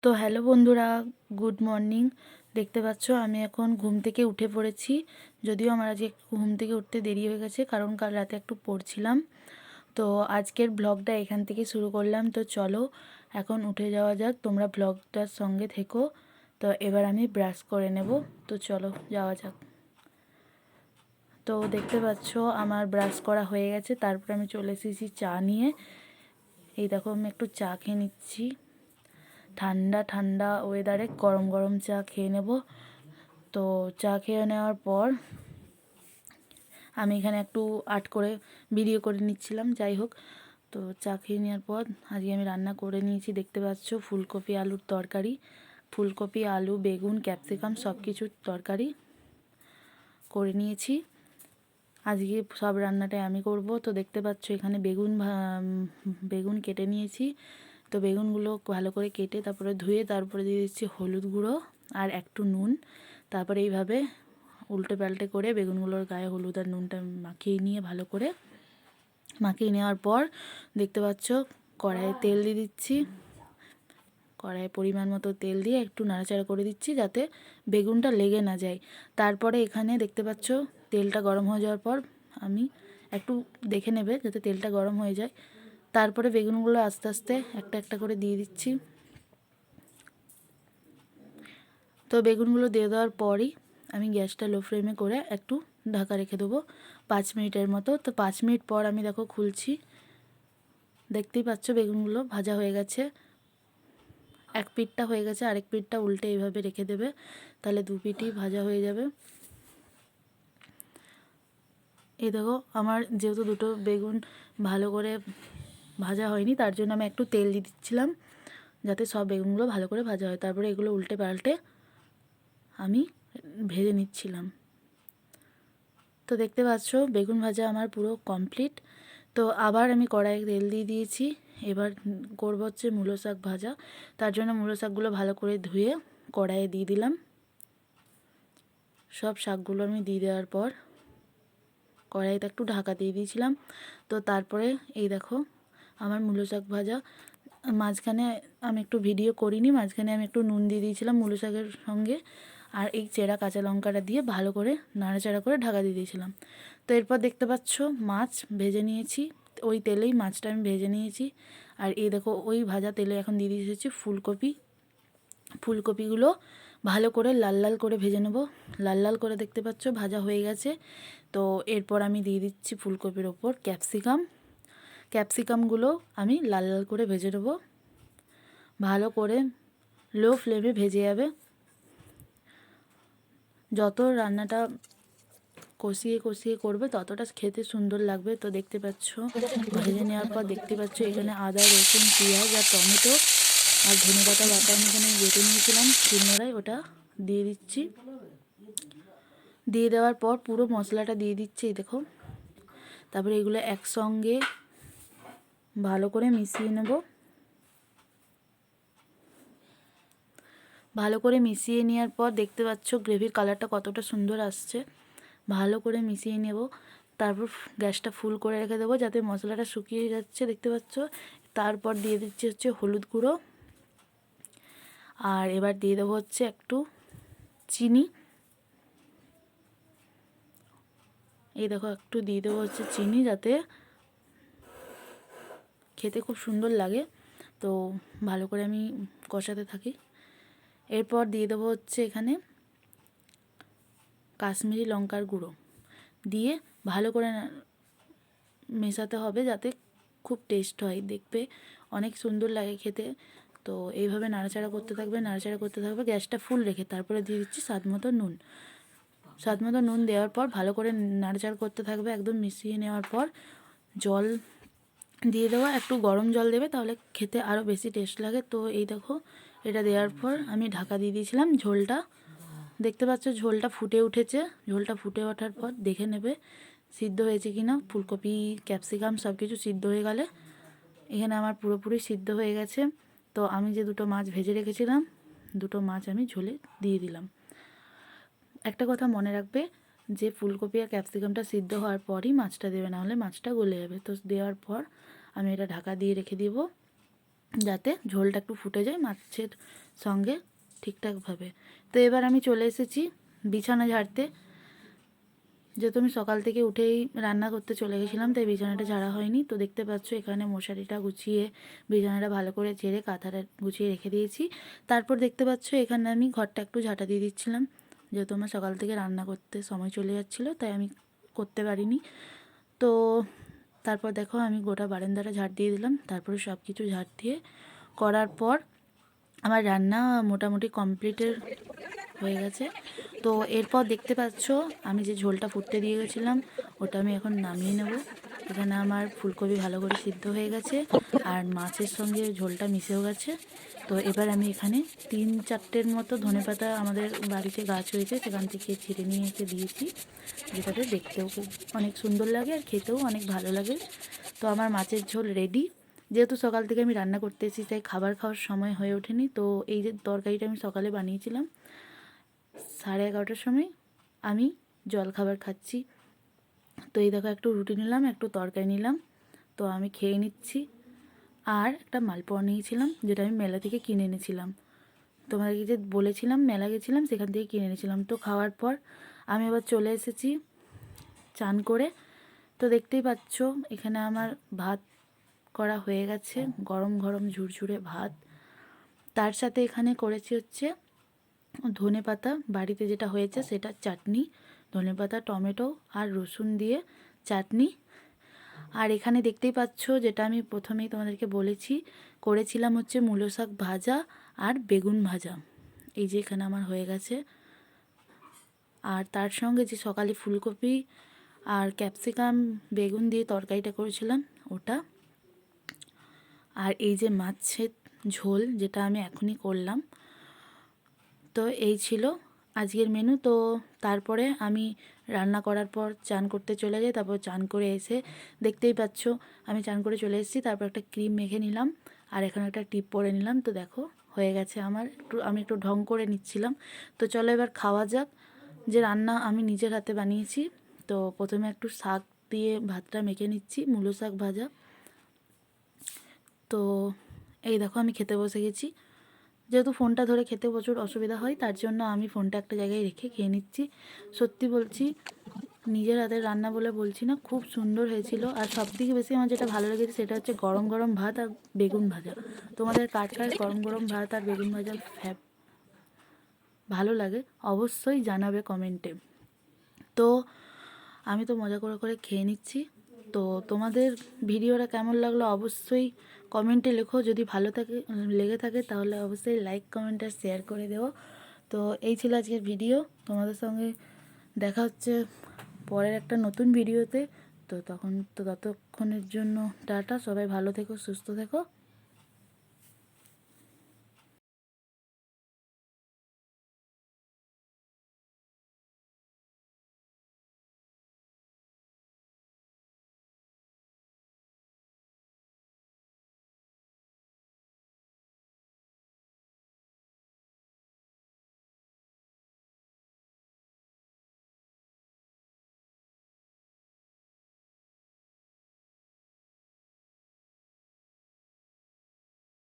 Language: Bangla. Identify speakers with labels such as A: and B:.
A: তো হ্যালো বন্ধুরা, গুড মর্নিং। দেখতে পাচ্ছ আমি এখন ঘুম থেকে উঠে পড়েছি। যদিও আমার আজকে একটু ঘুম থেকে উঠতে দেরি হয়ে গেছে, কারণ কাল রাতে একটু পড়ছিলাম। তো আজকের ব্লগটা এখান থেকে শুরু করলাম। তো চলো এখন উঠে যাওয়া যাক, তোমরা ব্লগটার সঙ্গে থেকো। তো এবার আমি ব্রাশ করে নেব। তো চলো যাওয়া যাক। তো দেখতে পাচ্ছ আমার ব্রাশ করা হয়ে গেছে, তারপর আমি চলে এসেছি চা নিয়ে। এই দেখো আমি একটু চা খেয়ে নিচ্ছি। ঠান্ডা ঠান্ডা ওয়েদারে গরম গরম চা খেয়ে নেব। তো চা খেয়ে নেওয়ার পর আমি এখানে একটু আর্ট করে ভিডিও করে নিচ্ছিলাম, যাই হোক। তো চা খেয়ে নেওয়ার পর আজকে আমি রান্না করে নিয়েছি। দেখতে পাচ্ছ ফুলকপি আলুর তরকারি, ফুলকপি আলু বেগুন ক্যাপসিকাম সব কিছুর তরকারি করে নিয়েছি। আজকে সব রান্নাটাই আমি করব। তো দেখতে পাচ্ছ এখানে বেগুন কেটে নিয়েছি। তো বেগুনগুলো ভালো করে কেটে তারপরে ধুয়ে তারপরে দিয়ে দিচ্ছি হলুদ গুঁড়ো আর একটু নুন। তারপরে এইভাবে উল্টে পাল্টে করে বেগুনগুলোর গায়ে হলুদ আর নুনটা মাখিয়ে নিয়ে ভালো করে মাখিয়ে নেওয়ার পর দেখতে পাচ্ছ কড়াইয়ে তেল দিয়ে দিচ্ছি। কড়াইয়ে পরিমাণ মতো তেল দিয়ে একটু নাড়াচাড়া করে দিচ্ছি যাতে বেগুনটা লেগে না যায়। তারপরে এখানে দেখতে পাচ্ছ তেলটা গরম হয়ে যাওয়ার পর আমি একটু দেখে নেবে যাতে তেলটা গরম হয়ে যায়। তারপরে বেগুনগুলো আস্তে আস্তে একটা একটা করে দিয়ে দিচ্ছি। তো বেগুনগুলো দিয়ে দেওয়ার পরই আমি গ্যাসটা লো ফ্লেমে করে একটু ঢাকা রেখে দেবো 5 মিনিটের মতো। তো 5 মিনিট পর আমি দেখো খুলছি। দেখতেই পাচ্ছ বেগুনগুলো ভাজা হয়ে গেছে। এক পিঠটা হয়ে গেছে, আরেক পিঠটা উল্টে এইভাবে রেখে দেবে, তাহলে দু পিঠই ভাজা হয়ে যাবে। এই দেখো আমার যেহেতু দুটো বেগুন ভালো করে ভাজা হয়নি, তার জন্য আমি একটু তেল দিয়ে দিচ্ছিলাম যাতে সব বেগুনগুলো ভালো করে ভাজা হয়। তারপরে এগুলো উল্টে পাল্টে আমি ভেজে নিচ্ছিলাম। তো দেখতে পাচ্ছ বেগুন ভাজা আমার পুরো কমপ্লিট। তো আবার আমি কড়াইয়ে তেল দিয়ে দিয়েছি। এবার করবো হচ্ছে মূলো শাক ভাজা। তার জন্য মূলো শাকগুলো ভালো করে ধুয়ে কড়াইয়ে দিয়ে দিলাম। সব শাকগুলো আমি দিয়ে দেওয়ার পর কড়াইতে একটু ঢাকা দিয়ে দিয়েছিলাম। তো তারপরে এই দেখো আমার মূলো শাক ভাজা। মাঝখানে আমি একটু ভিডিও করিনি, মাঝখানে আমি একটু নুন দিয়ে দিয়েছিলাম মূলো শাকের সঙ্গে, আর এই চেরা কাঁচা লঙ্কাটা দিয়ে ভালো করে নাড়াচাড়া করে ঢাকা দিয়ে দিয়েছিলাম। তো এরপর দেখতে পাচ্ছ মাছ ভেজে নিয়েছি, ওই তেলেই মাছটা আমি ভেজে নিয়েছি। আর এই দেখো ওই ভাজা তেলে এখন দিয়ে দিয়েছি ফুলকপিগুলো ভালো করে লাল লাল করে ভেজে নেব। লাল লাল করে দেখতে পাচ্ছ ভাজা হয়ে গেছে। তো এরপর আমি দিয়ে দিচ্ছি ফুলকপির ওপর ক্যাপসিকামগুলো আমি লাল লাল করে ভেজে নেব। ভালো করে লো ফ্লেমে ভেজে যাবে। যত রান্নাটা কষিয়ে কষিয়ে করবে ততটা খেতে সুন্দর লাগবে। তো দেখতে পাচ্ছ ভেজে নেওয়ার পর দেখতে পাচ্ছ এখানে আদা রসুন পেঁয়াজ আর টমেটো আর ধনেপাতা বাটা আমি এখানে বেটে নিয়েছিলাম শিলনোড়ায়, ওটা দিয়ে দিচ্ছি। দিয়ে দেওয়ার পর পুরো মশলাটা দিয়ে দিচ্ছি দেখো। তারপরে এগুলো একসঙ্গে ভালো করে মিশিয়ে নেব। ভালো করে মিশিয়ে নেওয়ার পর দেখতে পাচ্ছ গ্রেভির কালারটা কতটা সুন্দর আসছে। ভালো করে মিশিয়ে নেব। তারপর গ্যাসটা ফুল করে রেখে দেবো যাতে মশলাটা শুকিয়ে যাচ্ছে দেখতে পাচ্ছ। তারপর দিয়ে দিচ্ছি হচ্ছে হলুদ গুঁড়ো, আর এবার দিয়ে দেবো হচ্ছে একটু চিনি। এই দেখো একটু দিয়ে দেবো হচ্ছে চিনি যাতে খেতে খুব সুন্দর লাগে। তো ভালো করে আমি কষাতে থাকি। এরপর দিয়ে দেবো হচ্ছে এখানে কাশ্মীরি লঙ্কার গুঁড়ো দিয়ে ভালো করে মেশাতে হবে যাতে খুব টেস্ট হয়, দেখবে অনেক সুন্দর লাগে খেতে। তো এইভাবে নাড়াচাড়া করতে থাকবে গ্যাসটা ফুল রেখে। তারপরে দিয়ে দিচ্ছি স্বাদ মতো নুন দেওয়ার পর ভালো করে নাড়াচাড়া করতে থাকবে। একদম মিশিয়ে নেওয়ার পর জল দিয়ে দেওয়া, একটু গরম জল দেবে তাহলে খেতে আরও বেশি টেস্ট লাগে। তো এই দেখো এটা দেওয়ার পর আমি ঢাকা দিয়ে দিয়েছিলাম। ঝোলটা দেখতে পাচ্ছ ঝোলটা ফুটে উঠেছে। ঝোলটা ফুটে ওঠার পর দেখে নেবে সিদ্ধ হয়েছে কিনা। ফুলকপি ক্যাপসিকাম সব কিছু সিদ্ধ হয়ে গেলে এখানে আমার পুরোপুরি সিদ্ধ হয়ে গেছে। তো আমি যে দুটো মাছ ভেজে রেখেছিলাম, দুটো মাছ আমি ঝোলে দিয়ে দিলাম। একটা কথা মনে রাখবে যে ফুলকপি আর ক্যাপসিকামটা সিদ্ধ হওয়ার পরই মাছটা দেবে, না হলে মাছটা গলে যাবে। তো দেওয়ার পর আমি এটা ঢাকা দিয়ে রেখে দেব। যাতে ঝোলটা একটু ফুটে যায় মাছের সঙ্গে ঠিকঠাকভাবে। তো এবার আমি চলে এসেছি বিছানা ঝাড়তে। যেহেতু আমি সকাল থেকে উঠেই রান্না করতে চলে গেছিলাম, তাই বিছানাটা ঝাড়া হয়নি। তো দেখতে পাচ্ছ এখানে মশারিটা গুছিয়ে বিছানাটা ভালো করে ঝেড়ে কাঁথাটা গুছিয়ে রেখে দিয়েছি। তারপর দেখতে পাচ্ছ এখানে আমি ঘরটা একটু ঝাঁটা দিয়ে দিচ্ছিলাম, যেহেতু আমার সকাল থেকে রান্না করতে সময় চলে যাচ্ছিলো, তাই আমি করতে পারিনি। তো তারপর দেখো আমি গোটা বারান্দাটা ঝাড় দিয়ে দিলাম। তারপরে সব কিছু ঝাড় দিয়ে করার পর আমার রান্না মোটামুটি কমপ্লিটের হয়ে গেছে। তো এরপর দেখতে পাচ্ছ আমি যে ঝোলটা ফুটতে দিয়ে গেছিলাম ওটা আমি এখন নামিয়ে নেব। এখানে আমার ফুলকপি ভালো করে সিদ্ধ হয়ে গেছে আর মাছের সঙ্গে ঝোলটা মিশেও গেছে। তো এবার আমি এখানে 3-4টের মতো ধনেপাতা আমাদের বাড়িতে গাছ হয়েছে, সেখান থেকে ছিঁড়ে নিয়ে এসে দিয়েছি, যেটাতে দেখতেও খুব অনেক সুন্দর লাগে আর খেতেও অনেক ভালো লাগে। তো আমার মাছের ঝোল রেডি। যেহেতু সকাল থেকে আমি রান্না করতে এসেছি তাই খাবার খাওয়ার সময় হয়ে ওঠেনি। তো এই যে তরকারিটা আমি সকালে বানিয়েছিলাম 11:30টার সময়, আমি জলখাবার খাচ্ছি। তো এই দেখো একটু রুটি নিলাম, একটু তরকারি নিলাম, তো আমি খেয়ে নিচ্ছি। আর একটা মালপোয়া নিয়েছিলাম, যেটা আমি মেলা থেকে কিনে এনেছিলাম। তোমাদেরকে যে বলেছিলাম মেলা গেছিলাম সেখান থেকে কিনে এনেছিলাম। তো খাওয়ার পর আমি আবার চলে এসেছি চান করে। তো দেখতেই পাচ্ছ এখানে আমার ভাত করা হয়ে গেছে, গরম গরম ঝুরঝুরে ভাত। তার সাথে এখানে করেছি হচ্ছে ধনেপাতা, বাড়িতে যেটা হয়েছে সেটা চাটনি, ধনেপাতা টমেটো আর রসুন দিয়ে চাটনি। আর এখানে দেখতেই পাচ্ছ যেটা আমি প্রথমেই তোমাদেরকে বলেছি, করেছিলাম হচ্ছে মূলো শাক ভাজা আর বেগুন ভাজা। এই যে এখানে আমার হয়ে গেছে। আর তার সঙ্গে যে সকালে ফুলকপি আর ক্যাপসিকাম বেগুন দিয়ে তরকারিটা করেছিলাম ওটা। আর এই যে মাছের ঝোল যেটা আমি এখনই করলাম। তো এই ছিল আজকের মেনু। তো তারপরে আমি রান্না করার পর চান করতে চলে যাই। তারপর চান করে এসে দেখতেই পাচ্ছ আমি চান করে চলে এসেছি। তারপর একটা ক্রিম মেখে নিলাম আর এখানে একটা টিপ পরে নিলাম। তো দেখো হয়ে গেছে আমার, আমি একটু ঢং করে নিচ্ছিলাম। তো চলো এবার খাওয়া যাক। যে রান্না আমি নিজের হাতে বানিয়েছি। তো প্রথমে একটু শাক দিয়ে ভাতটা মেখে নিচ্ছি, মূলো শাক ভাজা। তো এই দেখো আমি খেতে বসে গেছি। যেহেতু ফোনটা ধরে খেতে প্রচুর অসুবিধা হয়, তার জন্য আমি ফোনটা একটা জায়গায় রেখে খেয়ে নিচ্ছি। সত্যি বলছি, নিজের হাতের রান্না বলে বলছি না, খুব সুন্দর হয়েছিল। আর সবথেকে বেশি আমার যেটা ভালো লেগেছে সেটা হচ্ছে গরম গরম ভাত আর বেগুন ভাজা। তোমাদের কার কার গরম গরম ভাত আর বেগুন ভাজা ভালো লাগে অবশ্যই জানাবে কমেন্টে। তো আমি তো মজা করে করে খেয়ে নিচ্ছি। তো তোমাদের ভিডিওটা কেমন লাগলো অবশ্যই কমেন্টে লেখো। যদি ভালো লেগে থাকে তাহলে অবশ্যই লাইক কমেন্ট আর শেয়ার করে দেবো। তো এই ছিল আজকের ভিডিও। তোমাদের সঙ্গে দেখা হচ্ছে পরের একটা নতুন ভিডিওতে। তো ততক্ষণের জন্য টাটা, সবাই ভালো থেকো, সুস্থ থেকো।